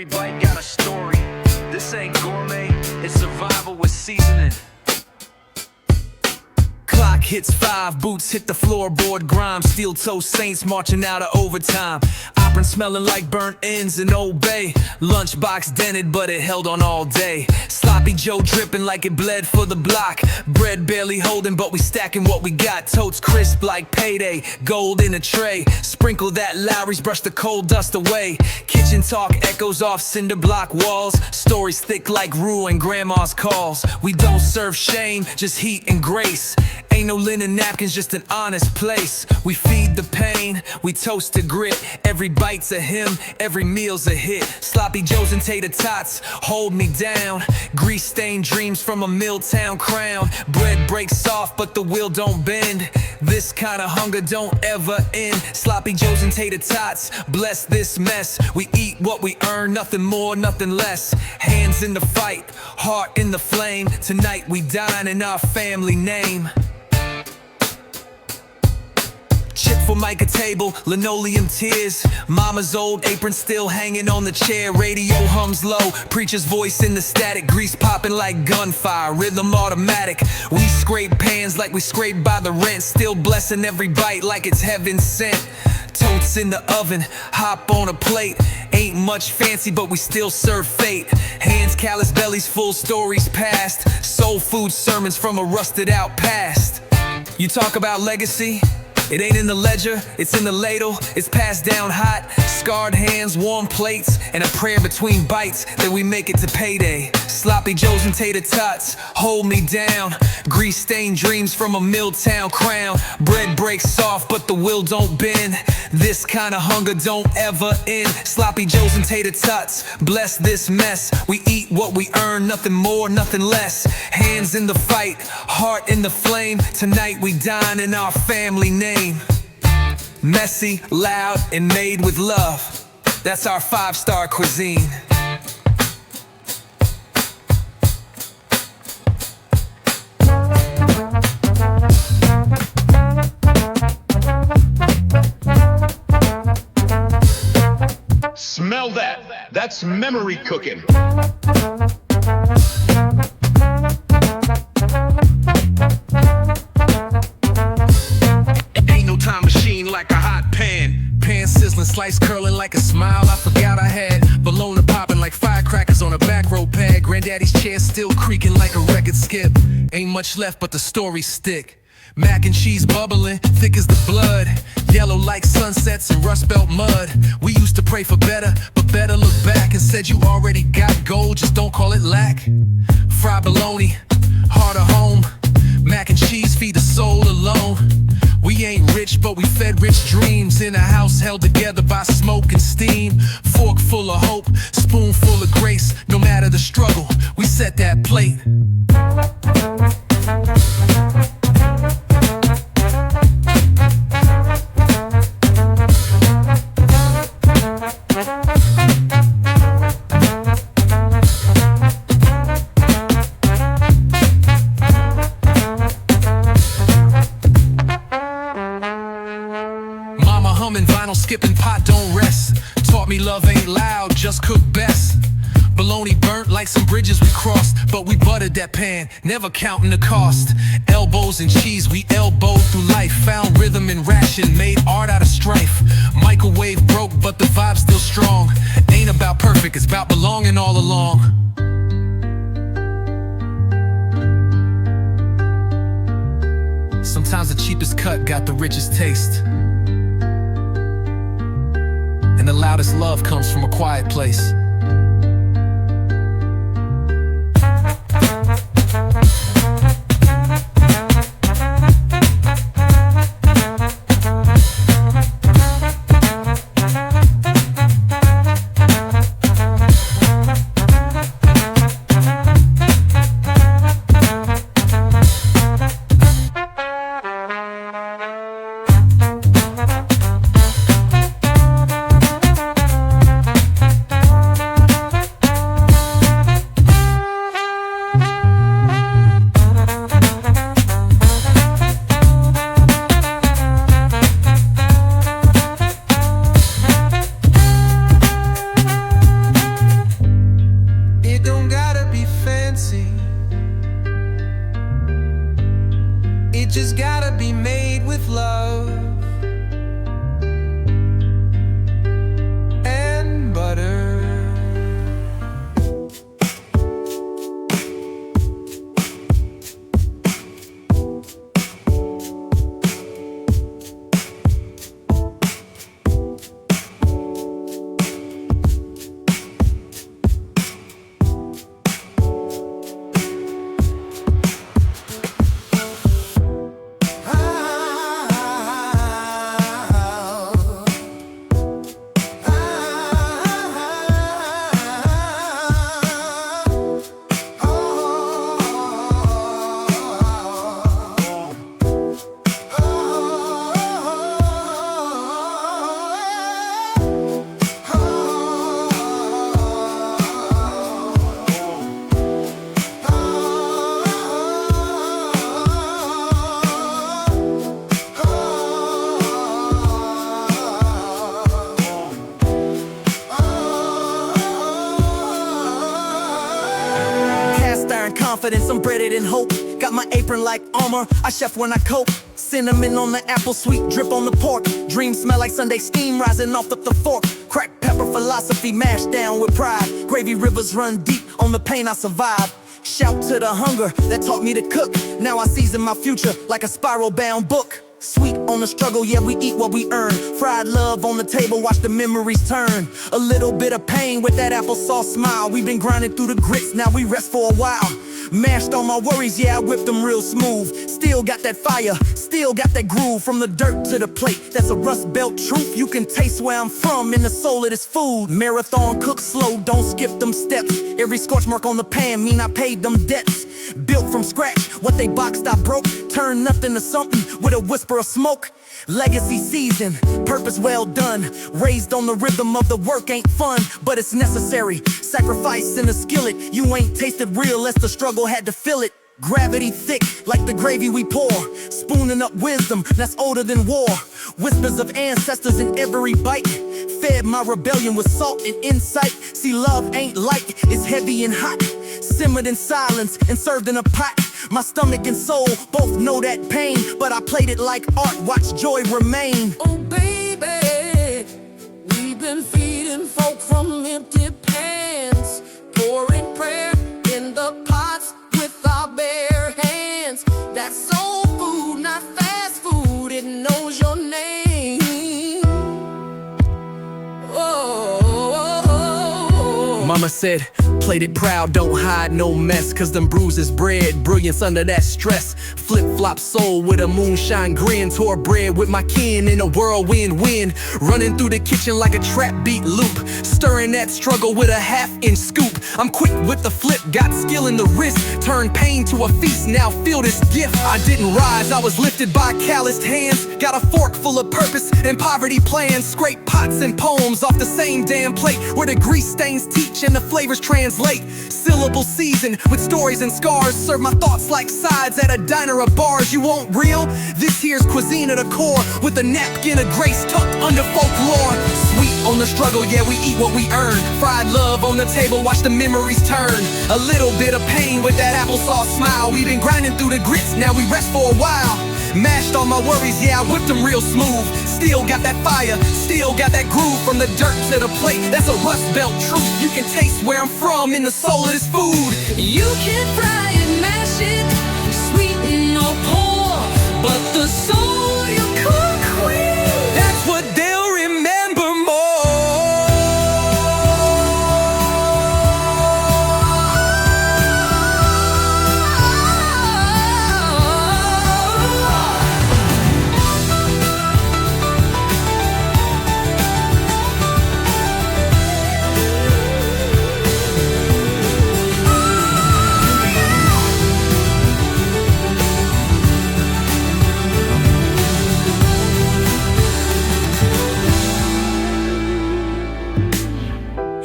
Every bite got a story. This ain't gourmet, it's survival with seasoning. Clock hits 5, boots hit the floorboard, grime, steel toe saints marching out of overtime. Apron smelling like burnt ends in Old Bay. Lunchbox dented, but it held on all day. Sloppy Joe dripping like it bled for the block. Bread barely holding, but we stacking what we got. Tots crisp like payday, gold in a tray. Sprinkle that Lowry's, brush the cold dust away. Kitchen talk echoes off cinder block walls. Stories thick like rue and grandma's calls. We don't serve shame, just heat and grace. Ain't no linen napkins, just an honest place. We feed the pain, we toast the grit. Every bite's a hymn, every meal's a hit. Sloppy Joes and Tater Tots hold me down. Grease-stained dreams from a Milltown crown. Bread breaks soft, but the will don't bend. This kind of hunger don't ever end. Sloppy Joes and Tater Tots, bless this mess. We eat what we earn, nothing more, nothing less. Hands in the fight, heart in the flame. Tonight we dine in our family name. Chip for Micah table, linoleum tears. Mama's old apron still hanging on the chair. Radio hums low, preacher's voice in the static. Grease popping like gunfire, rhythm automatic. We scrape pans like we scraped by the rent. Still blessing every bite like it's heaven sent. Totes in the oven, hop on a plate. Ain't much fancy, but we still serve fate. Hands callous, bellies full, stories past. Soul food sermons from a rusted out past. You talk about legacy? It ain't in the ledger, it's in the ladle. It's passed down hot, scarred hands, warm plates, and a prayer between bites that we make it to payday. Sloppy Joes and Tater Tots hold me down. Grease-stained dreams from a Milltown crown. Bread breaks soft, but the will don't bend. This kind of hunger don't ever end. Sloppy Joes and Tater Tots, bless this mess. We eat what we earn, nothing more, nothing less. Hands in the fight, heart in the flame. Tonight we dine in our family name. Messy, loud, and made with love. That's our 5-star cuisine. Smell that. That's memory cooking. Time machine like a hot pan. Pan sizzling, slice curling like a smile I forgot I had. Bologna popping like firecrackers on a back row pad. Granddaddy's chair still creaking like a record skip. Ain't much left but the stories stick. Mac and cheese bubbling, thick as the blood. Yellow like sunsets and Rust Belt mud. We used to pray for better, but better look back and said you already got gold, just don't call it lack. Fried bologna, heart of home. Mac and cheese feed the soul alone. We ain't rich, but we fed rich dreams in a house held together by smoke and steam. Fork full of hope, spoon full of grace. No matter the struggle, we set that plate. Vinyl skipping, pot don't rest. Taught me love ain't loud, just cook best. Bologna burnt like some bridges we crossed, but we buttered that pan, never counting the cost. Elbows and cheese, we elbowed through life. Found rhythm in ration, made art out of strife. Microwave broke, but the vibe's still strong. Ain't about perfect, it's about belonging all along. Sometimes the cheapest cut got the richest taste. And the loudest love comes from a quiet place. and confidence, I'm breaded in hope. Got my apron like armor, I chef when I cope. Cinnamon on the apple, sweet drip on the pork. Dreams smell like Sunday steam rising off the fork. Cracked pepper philosophy mashed down with pride. Gravy rivers run deep on the pain I survived. Shout to the hunger that taught me to cook. Now I season my future like a spiral-bound book. Sweet on the struggle, yeah, we eat what we earn. Fried love on the table, watch the memories turn. A little bit of pain with that applesauce smile. We've been grinding through the grits, now we rest for a while. Mashed all my worries, yeah, I whipped them real smooth. Still got that fire, still got that groove. From the dirt to the plate, that's a Rust Belt truth. You can taste where I'm from in the soul of this food. Marathon, cook slow, don't skip them steps. Every scorch mark on the pan mean I paid them debts. Built from scratch, what they boxed I broke. Turned nothing to something with a whisper of smoke. Legacy season, purpose well done. Raised on the rhythm of the work ain't fun, but it's necessary. Sacrifice in a skillet, you ain't tasted real unless the struggle had to fill it. Gravity thick, like the gravy we pour. Spooning up wisdom, that's older than war. Whispers of ancestors in every bite. Fed my rebellion with salt and insight. See, love ain't light, it's heavy and hot. Simmered in silence and served in a pot. My stomach and soul both know that pain, but I played it like art, watch joy remain. Oh baby, we've been feeding folk from empty pans. Pouring prayer in the pots with our bare hands. That's soul food, not fast food, it knows your name. Oh. Mama said, played it proud, don't hide no mess. Cause them bruises bred brilliance under that stress. Flip-flop soul with a moonshine grin. Tore bread with my kin in a whirlwind wind. Running through the kitchen like a trap beat loop. Stirring that struggle with a half-inch scoop. I'm quick with the flip, got skill in the wrist. Turned pain to a feast, now feel this gift. I didn't rise, I was lifted by calloused hands. Got a fork full of purpose and poverty plans. Scrape pots and poems off the same damn plate. Where the grease stains teach and the flavors translate. Syllable seasoned with stories and scars. Serve my thoughts like sides at a diner of bars. You want real? This here's cuisine at the core. With a napkin of grace tucked under folklore. Sweet on the struggle, yeah, we eat what we earn. Fried love on the table, watch the memories turn. A little bit of pain with that applesauce smile. We've been grinding through the grits, now we rest for a while. Mashed all my worries, yeah, I whipped them real smooth. Still got that fire, still got that groove. From the dirt to the plate, that's a Rust Belt truth. You can taste where I'm from in the soul of this food. You can fry it, mash it, sweeten or pour, but the soul you cook with, that's what they'll remember more.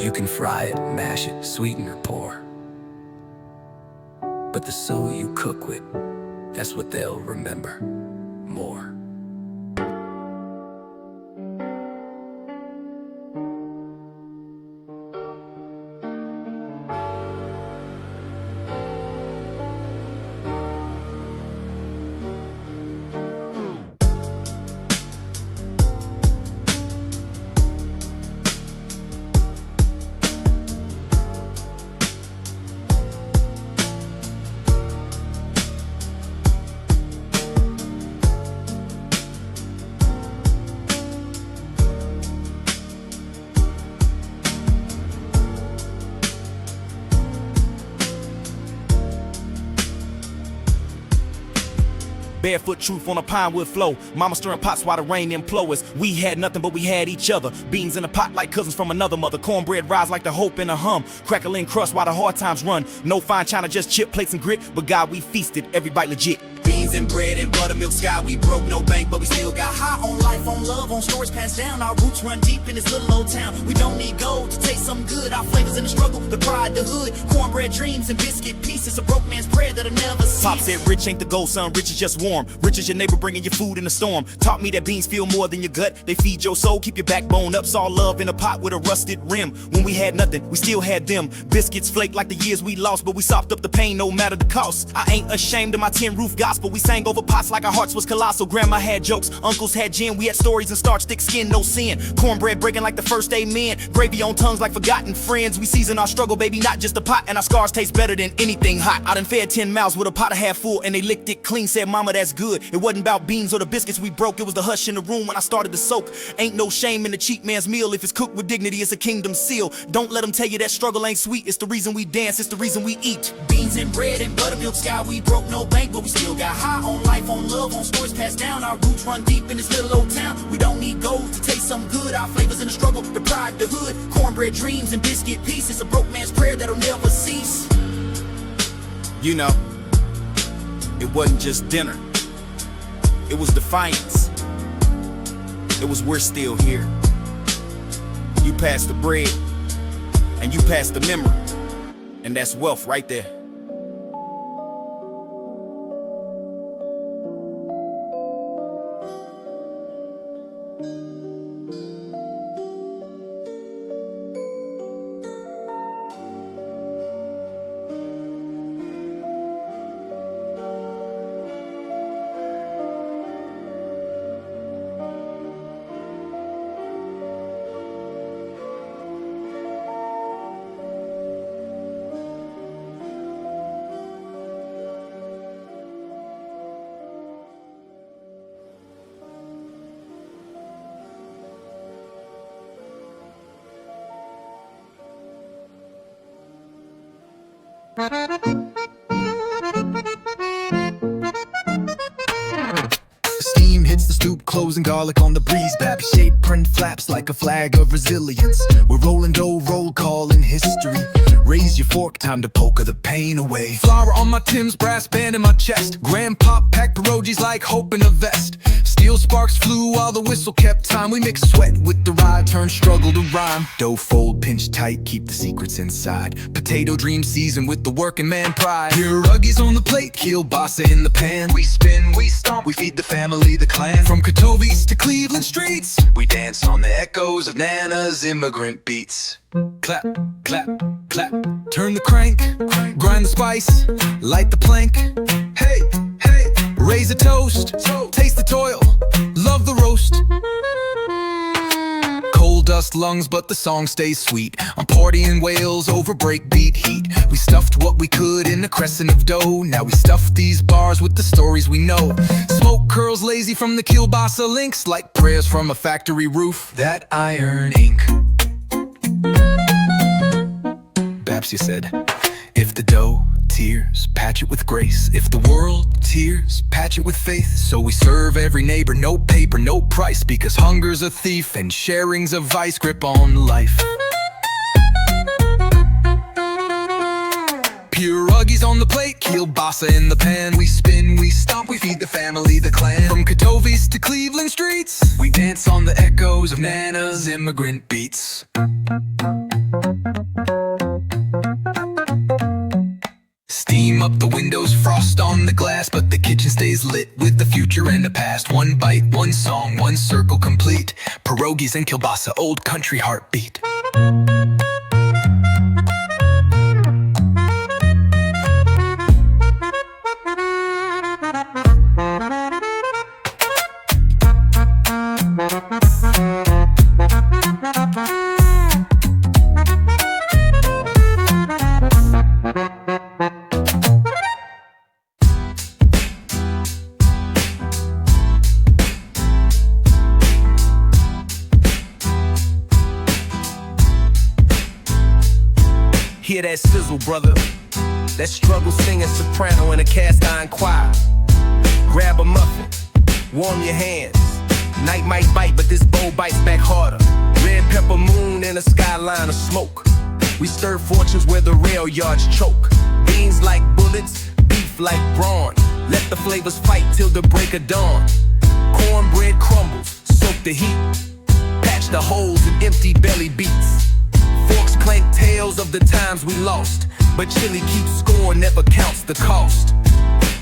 You can fry it, mash it, sweeten or pour, but the soul you cook with, that's what they'll remember more. Barefoot truth on a pine wood flow. Mama stirring pots while the rain implodes us. We had nothing but we had each other. Beans in a pot like cousins from another mother. Cornbread rise like the hope in a hum. Crackling crust while the hard times run. No fine china, just chip plates and grit. But God, we feasted, every bite legit. Beans and bread and buttermilk sky. We broke, no bank, but we still got high on life, on love, on stories passed down. Our roots run deep in this little old town. We don't need gold to taste something good. Our flavors in the struggle, the pride, the hood. Cornbread dreams and biscuit pieces. A broke man's prayer that'll never cease. Pop said rich ain't the goal, son, rich is just warm. Rich is your neighbor bringing you food in the storm. Taught me that beans feel more than your gut. They feed your soul, keep your backbone up. Saw love in a pot with a rusted rim. When we had nothing, we still had them. Biscuits flake like the years we lost, but we sopped up the pain no matter the cost. I ain't ashamed of my tin roof gospel. We sang over pots like our hearts was colossal. Grandma had jokes, uncles had gin. We had stories and starch, thick skin, no sin. Cornbread breaking like the first amen. Gravy on tongues like forgotten friends. We season our struggle, baby, not just a pot. And our scars taste better than anything hot. I done fed 10 mouths with a pot a half full, and they licked it clean. Said, mama, that's good. It wasn't about beans or the biscuits we broke. It was the hush in the room when I started to soak. Ain't no shame in the cheap man's meal. If it's cooked with dignity, it's a kingdom seal. Don't let them tell you that struggle ain't sweet. It's the reason we dance, it's the reason we eat. Beans and bread and buttermilk sky. We broke, no bank, but we still got high on life, on love, on stories passed down. Our roots run deep in this little old town. We don't need gold to taste something good. Our flavors in the struggle, the pride, the hood. Cornbread dreams and biscuit pieces. A broke man's prayer that'll never cease. You know, it wasn't just dinner. It was defiance. It was we're still here. You pass the bread, and you pass the memory. And that's wealth right there. Steam hits the stoop, closing garlic on the breeze. Bappy shape print flaps like a flag of resilience. We're rolling dough, roll call in history. Raise your fork, time to poker the pain away. Flour on my Tim's, brass band in my chest. Grandpa packed pierogies like hope in a vest. Steel sparks flew while the whistle kept time. We mix sweat with the ride, turn struggle to rhyme. Dough fold, pinch tight, keep the secrets inside. Potato dream season with the working man pride. Pierogies on the plate, Kielbasa in the pan. We spin, we stomp, we feed the family, the clan. From Katowice to Cleveland streets, we dance on the echoes of Nana's immigrant beats. Clap, clap, clap, turn the crank, grind the spice, light the plank. Hey, hey, raise a toast, taste the toil, love the roast. Coal dust lungs, but the song stays sweet. I'm partying Wales over breakbeat heat. We stuffed what we could in a crescent of dough. Now we stuff these bars with the stories we know. Smoke curls lazy from the Kielbasa links, like prayers from a factory roof. That iron ink. Babs, you said, if the dough tears, patch it with grace. If the world tears, patch it with faith. So we serve every neighbor, no paper, no price. Because hunger's a thief and sharing's a vice. Grip on life. Pierogies on the plate, Kielbasa in the pan. We spin, we stomp, we feed the family, the clan. From Katowice to Cleveland streets, we dance on the echoes of Nana's immigrant beats. Steam up the windows, frost on the glass, but the kitchen stays lit with the future and the past. One bite, one song, one circle complete. Pierogies and Kielbasa, old country heartbeat. Hear that sizzle, brother. That struggle singing soprano in a cast iron choir. Grab a muffin, warm your hands. Night might bite, but this bowl bites back harder. Red pepper moon in a skyline of smoke. We stir fortunes where the rail yards choke. Beans like bullets, beef like brawn. Let the flavors fight till the break of dawn. Cornbread crumbles, soak the heat. Patch the holes in empty belly beats. Forks clank tales of the times we lost, but chili keeps score, never counts the cost.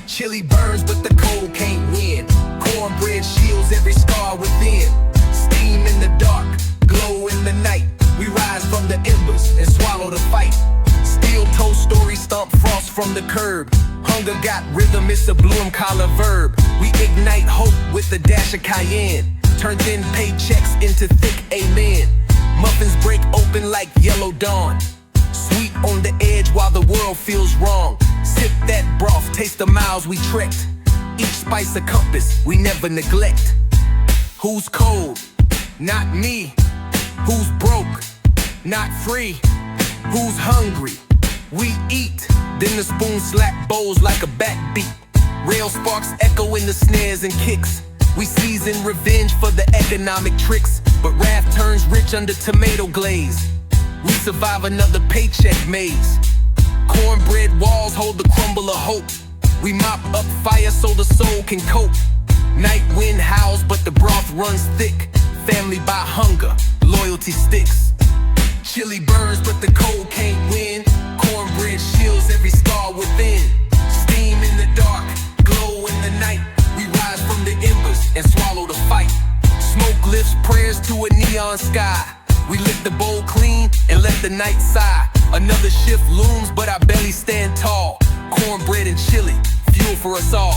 Chili burns, but the cold can't win. Cornbread shields every scar within. Steam in the dark, glow in the night. We rise from the embers and swallow the fight. Steel toe story stomp frost from the curb. Hunger got rhythm, it's a bloom collar verb. We ignite hope with a dash of cayenne. Turn thin paychecks into thick amen. Muffins break open like yellow dawn. Sweet on the edge while the world feels wrong. Sip that broth, taste the miles we trekked. Each spice a compass we never neglect. Who's cold? Not me. Who's broke? Not free. Who's hungry? We eat. Then the spoon slap bowls like a backbeat. Rail sparks echo in the snares and kicks. We season revenge for the economic tricks, but wrath turns rich under tomato glaze. We survive another paycheck maze. Cornbread walls hold the crumble of hope. We mop up fire so the soul can cope. Night wind howls but the broth runs thick. Family by hunger, loyalty sticks. Chili burns but the cold can't win. Cornbread shields every scar within. Steam in the dark, glow in the night. We rise from the embers and swallow the fight. Smoke lifts prayers to a neon sky. We lift the bowl clean and let the night sigh. Another shift looms but our bellies stand tall. Cornbread and chili, fuel for us all.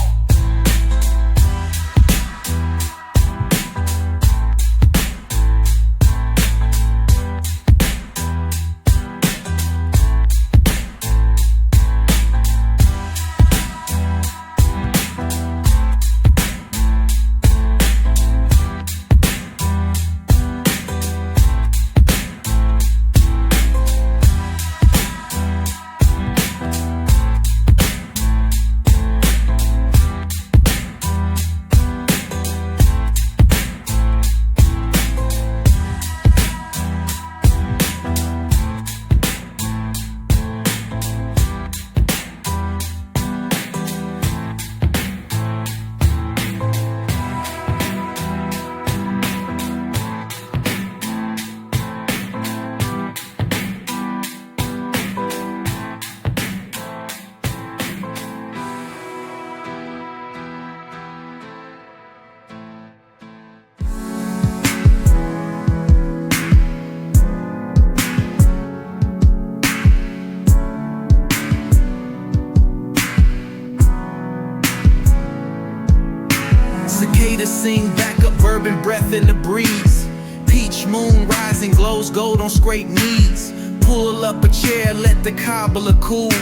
Cicadas sing back up bourbon breath in the breeze. Peach moon rising glows gold on scraped knees. Pull up a chair, let the cobbler cool.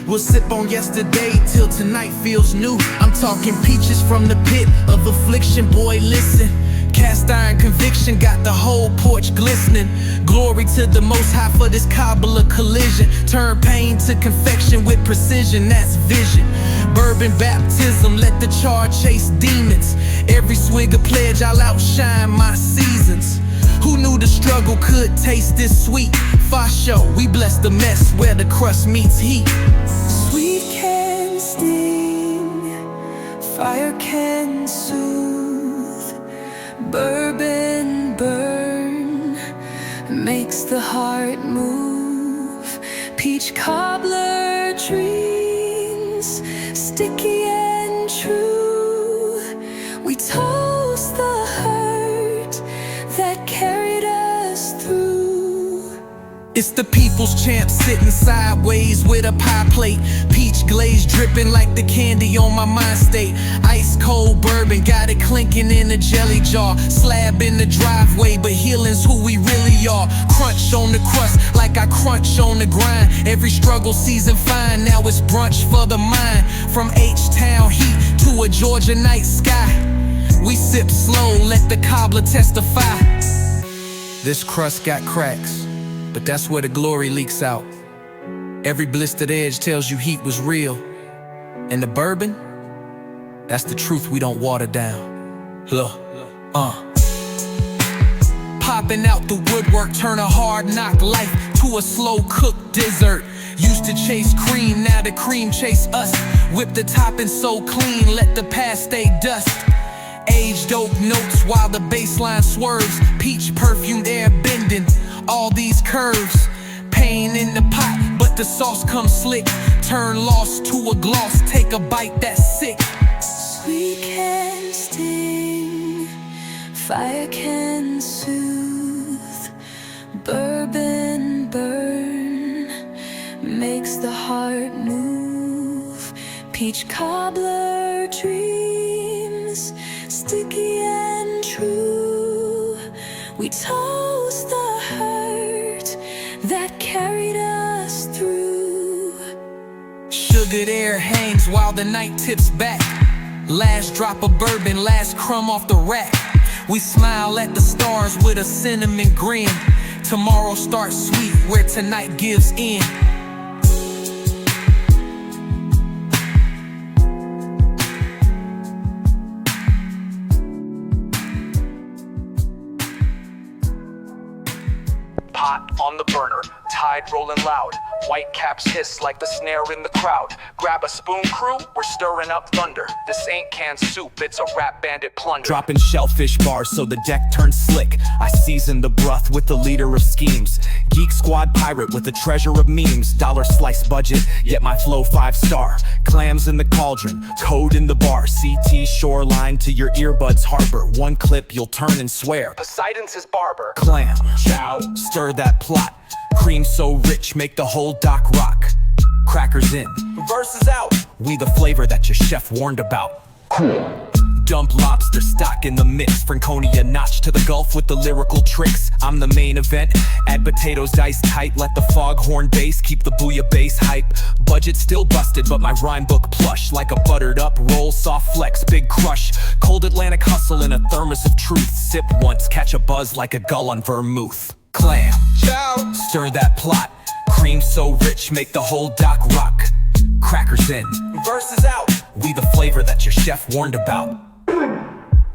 We'll sip on yesterday till tonight feels new. I'm talking peaches from the pit of affliction, boy listen. Cast iron conviction got the whole porch glistening. Glory to the most high for this cobbler collision. Turn pain to confection with precision, that's vision. Bourbon baptism, let the char chase demons. Every swig a pledge, I'll outshine my seasons. Who knew the struggle could taste this sweet? Fasho, we bless the mess where the crust meets heat. Sweet can sting, fire can soothe. Bourbon burn makes the heart move. Peach cobbler dreams, sticky and true. We toast the hurt that carried us through. It's the people's champ sitting sideways with a pie plate. Peach glaze dripping like the candy on my mind state. Ice cold bourbon, got it clinking in a jelly jar. Slab in the driveway, but healing's who we really are. Crunch on the crust like I crunch on the grind. Every struggle season fine, now it's brunch for the mind. From H-Town heat to a Georgia night sky. We sip slow, let the cobbler testify. This crust got cracks, but that's where the glory leaks out. Every blistered edge tells you heat was real. And the bourbon, that's the truth we don't water down. Look, Popping out the woodwork, turn a hard knock life to a slow cooked dessert. Used to chase cream, now the cream chase us. Whip the topping so clean, let the past stay dust. Aged oak notes while the bassline swerves. Peach perfumed air bending, all these curves. Pain in the pot, but the sauce comes slick. Turn loss to a gloss, take a bite that's sick. Sweet can sting, fire can soothe. Bourbon burn, makes the heart move. Peach cobbler dreams, sticky and true. We toast the hurt that carried us through. Sugared air hangs while the night tips back. Last drop of bourbon, last crumb off the rack. We smile at the stars with a cinnamon grin. Tomorrow starts sweet where tonight gives in. Pot on the burner, tide rolling loud. White caps hiss like the snare in the crowd. Grab a spoon, crew, we're stirring up thunder. This ain't canned soup, it's a rap bandit plunder. Dropping shellfish bars so the deck turns slick. I season the broth with the leader of schemes. Geek squad pirate with a treasure of memes. Dollar slice budget, yet my flow 5-star. Clams in the cauldron, code in the bar. CT shoreline to your earbuds harbor. One clip you'll turn and swear Poseidon's his barber. Clam Chow, stir that plot. Cream so rich, make the whole dock rock. Crackers in, verses out. We the flavor that your chef warned about. Dump lobster stock in the mix. Franconia notch to the Gulf with the lyrical tricks. I'm the main event. Add potatoes diced tight. Let the foghorn bass keep the bouillabaisse hype. Budget still busted, but my rhyme book plush. Like a buttered up roll, soft flex, big crush. Cold Atlantic hustle in a thermos of truth. Sip once, catch a buzz like a gull on vermouth. Clam Chow, stir that plot. Cream so rich, make the whole dock rock. Crackers in, verses out. We the flavor that your chef warned about.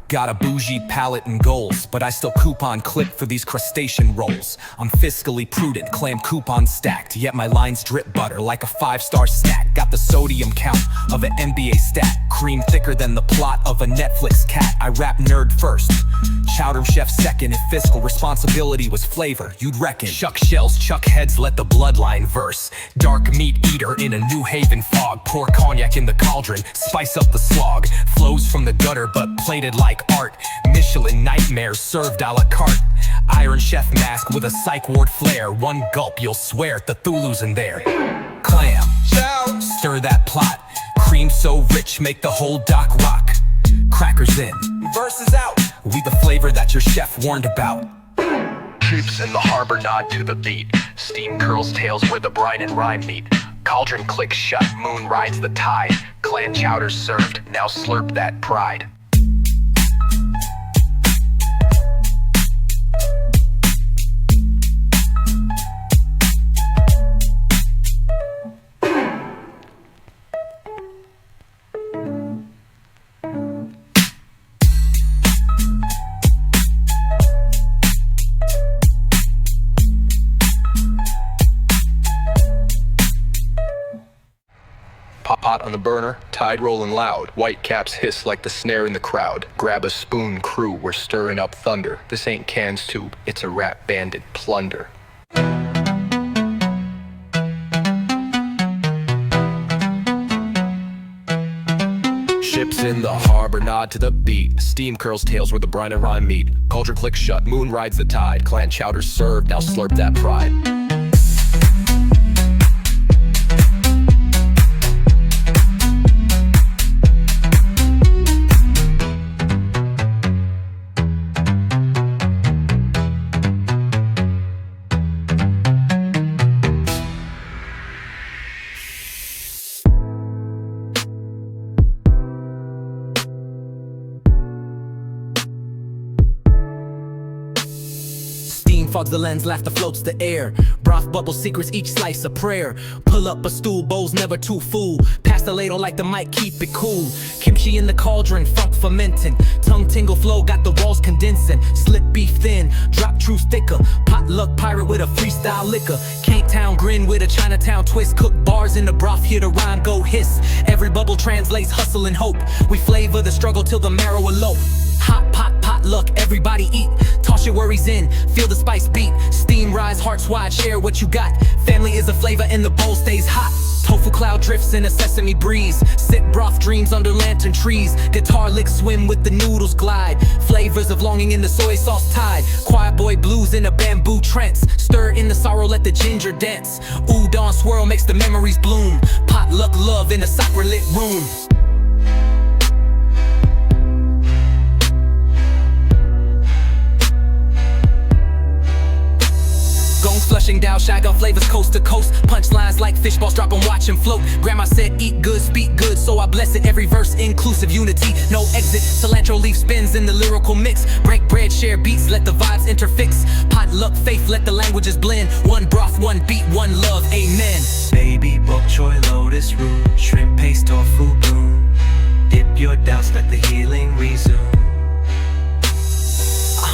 Got a bougie palate and goals, but I still coupon clip for these crustacean rolls. I'm fiscally prudent, clam coupon stacked, yet my lines drip butter like a 5-star snack. Got the sodium count of an NBA stat. Cream thicker than the plot of a Netflix cat. I rap nerd first, chowder chef second. If fiscal responsibility was flavor, you'd reckon. Shuck shells, chuck heads, let the bloodline verse. Dark meat eater in a New Haven fog. Pour cognac in the cauldron, spice up the slog. Flows from the gutter but plated like art. Michelin nightmares served a la carte. Iron chef mask with a psych ward flair. One gulp you'll swear Cthulhu's in there. Clam Chow, stir that plot. Cream so rich, make the whole dock rock. Crackers in, verses out. We the flavor that your chef warned about. Troops in the harbor nod to the beat. Steam curls tails where the brine and rhyme meet. Cauldron clicks shut, moon rides the tide. Clam chowder's served, now slurp that pride. Pot on the burner, tide rolling loud. White caps hiss like the snare in the crowd. Grab a spoon, crew, we're stirring up thunder. This ain't canned soup, it's a rap bandit plunder. Ships in the harbor nod to the beat. Steam curls tails where the brine and rhyme meet. Cauldron clicks shut, moon rides the tide. Clam chowder's served, now slurp that pride. fogs the lens, laughter floats the air. Broth bubbles secrets, each slice a prayer. Pull up a stool, bowls never too full. Pass the ladle like the mic, keep it cool. Kimchi in the cauldron, funk fermenting. Tongue tingle flow, got the walls condensing. Slip beef thin, drop truth thicker. Potluck pirate with a freestyle liquor. Cape Town grin with a Chinatown twist. Cook bars in the broth, hear the rhyme go hiss. Every bubble translates hustle and hope. We flavor the struggle till the marrow elope. Hot pot, potluck, everybody eat. Toss your worries in, feel the spice beat. Steam rise, hearts wide, share what you got. Family is a flavor and the bowl stays hot. Tofu cloud drifts in a sesame breeze. Sip broth dreams under lantern trees. Guitar licks swim with the noodles glide. Flavors of longing in the soy sauce tide. Choir boy blues in a bamboo trance. Stir in the sorrow, let the ginger dance. Udon swirl makes the memories bloom. Potluck love in a sakura lit room. Flushing down, shotgun flavors coast to coast. Punchlines like fish balls, drop 'em, watch 'em float. Grandma said eat good, speak good, so I bless it. Every verse inclusive, unity, no exit. Cilantro leaf spins in the lyrical mix. Break bread, share beats, let the vibes interfix. Potluck faith, let the languages blend. One broth, one beat, one love, amen. Baby bok choy, lotus root, shrimp paste, tofu bloom. Dip your doubts, let the healing resume.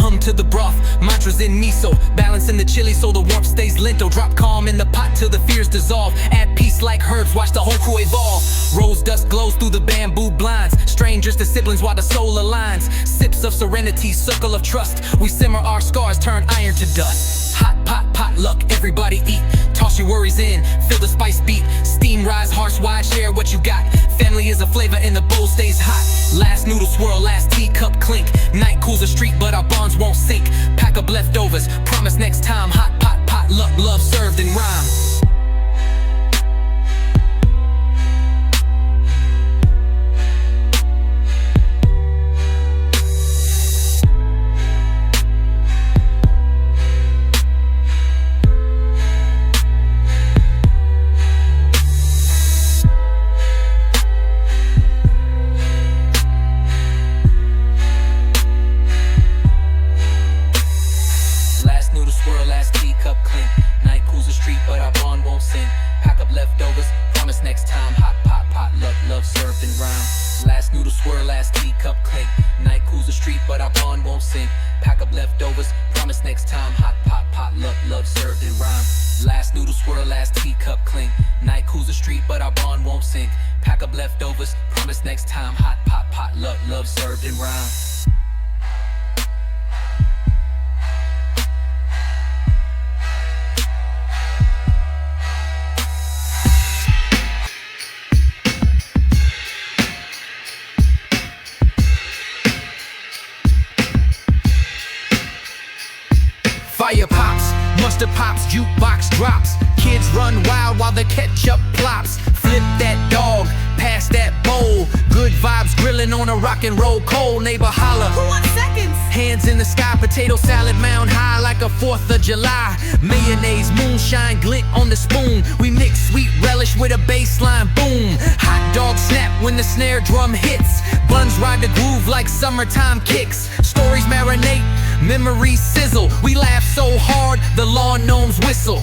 Hum to the broth, mantras in miso. Balance in the chili so the warmth stays lento. Drop calm in the pot till the fears dissolve. Add peace like herbs, watch the whole crew evolve. Rose dust glows through the bamboo blinds. Strangers to siblings while the soul aligns. Sips of serenity, circle of trust. We simmer our scars, turn iron to dust. Hot pot, potluck, everybody eat. Toss your worries in, feel the spice beat. Steam rise, hearts wide, share what you got. Family is a flavor and the bowl stays hot. Last noodle swirl, last teacup clink. Night cools the street but our bonds won't sink. Pack up leftovers, promise next time. Hot pot, potluck, love served in rhyme. Fire pops, mustard pops, jukebox drops. Kids run wild while the ketchup plops. Flip that dog, pass that bowl. Good vibes grilling on a rock and roll coal. Neighbor holler, Who wants seconds? hands in the sky, potato salad mound high like a 4th of July. Mayonnaise, moonshine glint on the spoon. We mix sweet relish with a baseline boom. Hot dog snap when the snare drum hits. Buns ride the groove like summertime kicks. Stories marinate, memories sizzle. We laugh so hard, the lawn gnomes whistle.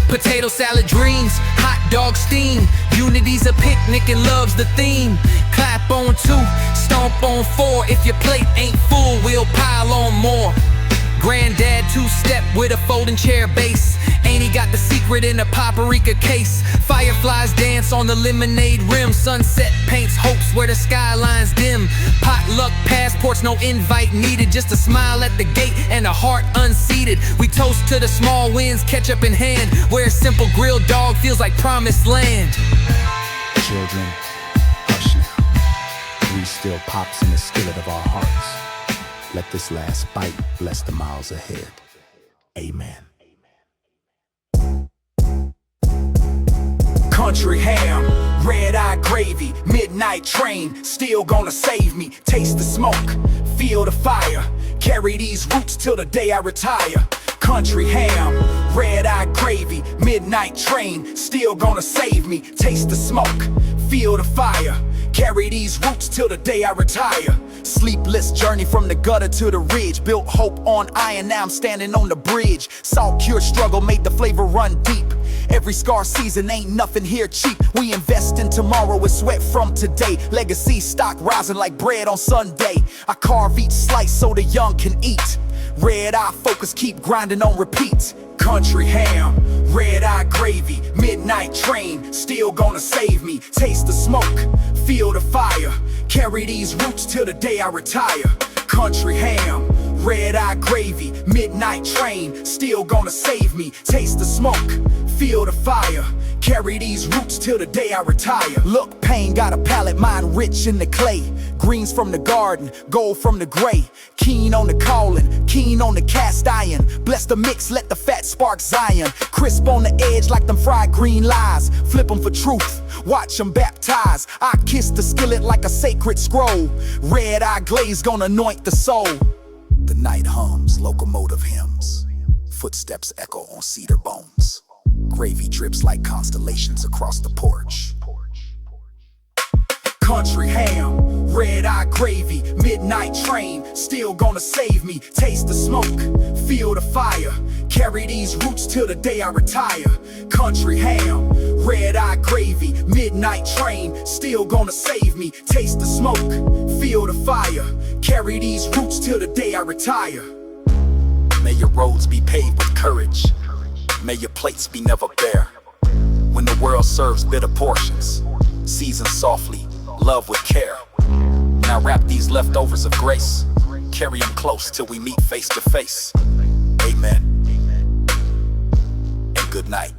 Potato salad dreams, hot dog steam. Unity's a picnic and love's the theme. Clap on 2, stomp on 4. If your plate ain't full, we'll pile on more. Granddad 2-step with a folding chair base. Ain't he got the secret in a paprika case? Fireflies dance on the lemonade rim. Sunset paints hopes where the skyline's dim. Potluck passports, no invite needed. Just a smile at the gate and a heart unseated. We toast to the small wins, ketchup in hand. Where a simple grilled dog feels like promised land. Children, hush now. We still pops in the skillet of our hearts. Let this last bite bless the miles ahead. Amen. Country ham, red-eye gravy, midnight train, still gonna save me. Taste the smoke, feel the fire. Carry these roots till the day I retire. Country ham, red-eye gravy, midnight train, still gonna save me. Taste the smoke, feel the fire. Carry these roots till the day I retire. Sleepless journey from the gutter to the ridge. Built hope on iron, now I'm standing on the bridge. Salt cured struggle made the flavor run deep. Every scar season ain't nothing here cheap. We invest in tomorrow with sweat from today. Legacy stock rising like bread on Sunday. I carve each slice so the young can eat. Red eye focus, keep grinding on repeat. Country ham, red eye gravy, midnight train, still gonna save me. Taste the smoke, feel the fire. Carry these roots till the day I retire. Country ham, red eye gravy, midnight train, still gonna save me. Taste the smoke, feel the fire. Carry these roots till the day I retire. Look, pain got a palate, mine rich in the clay. Greens from the garden, gold from the gray. Keen on the calling, keen on the cast iron. Bless the mix, let the fat spark Zion. Crisp on the edge like them fried green lies. Flip them for truth, watch them baptize. I kiss the skillet like a sacred scroll. Red eye glaze gonna anoint the soul. The night hums locomotive hymns. Footsteps echo on cedar bones. Gravy drips like constellations across the porch. Country ham, red eye gravy, midnight train, still gonna save me. Taste the smoke, feel the fire. Carry these roots till the day I retire. Country ham, red eye gravy, midnight train, still gonna save me. Taste the smoke, feel the fire. Carry these roots till the day I retire. May your roads be paved with courage. May your plates be never bare. When the world serves bitter portions, season softly, love with care. Now wrap these leftovers of grace. Carry them close till we meet face to face. Amen. And good night.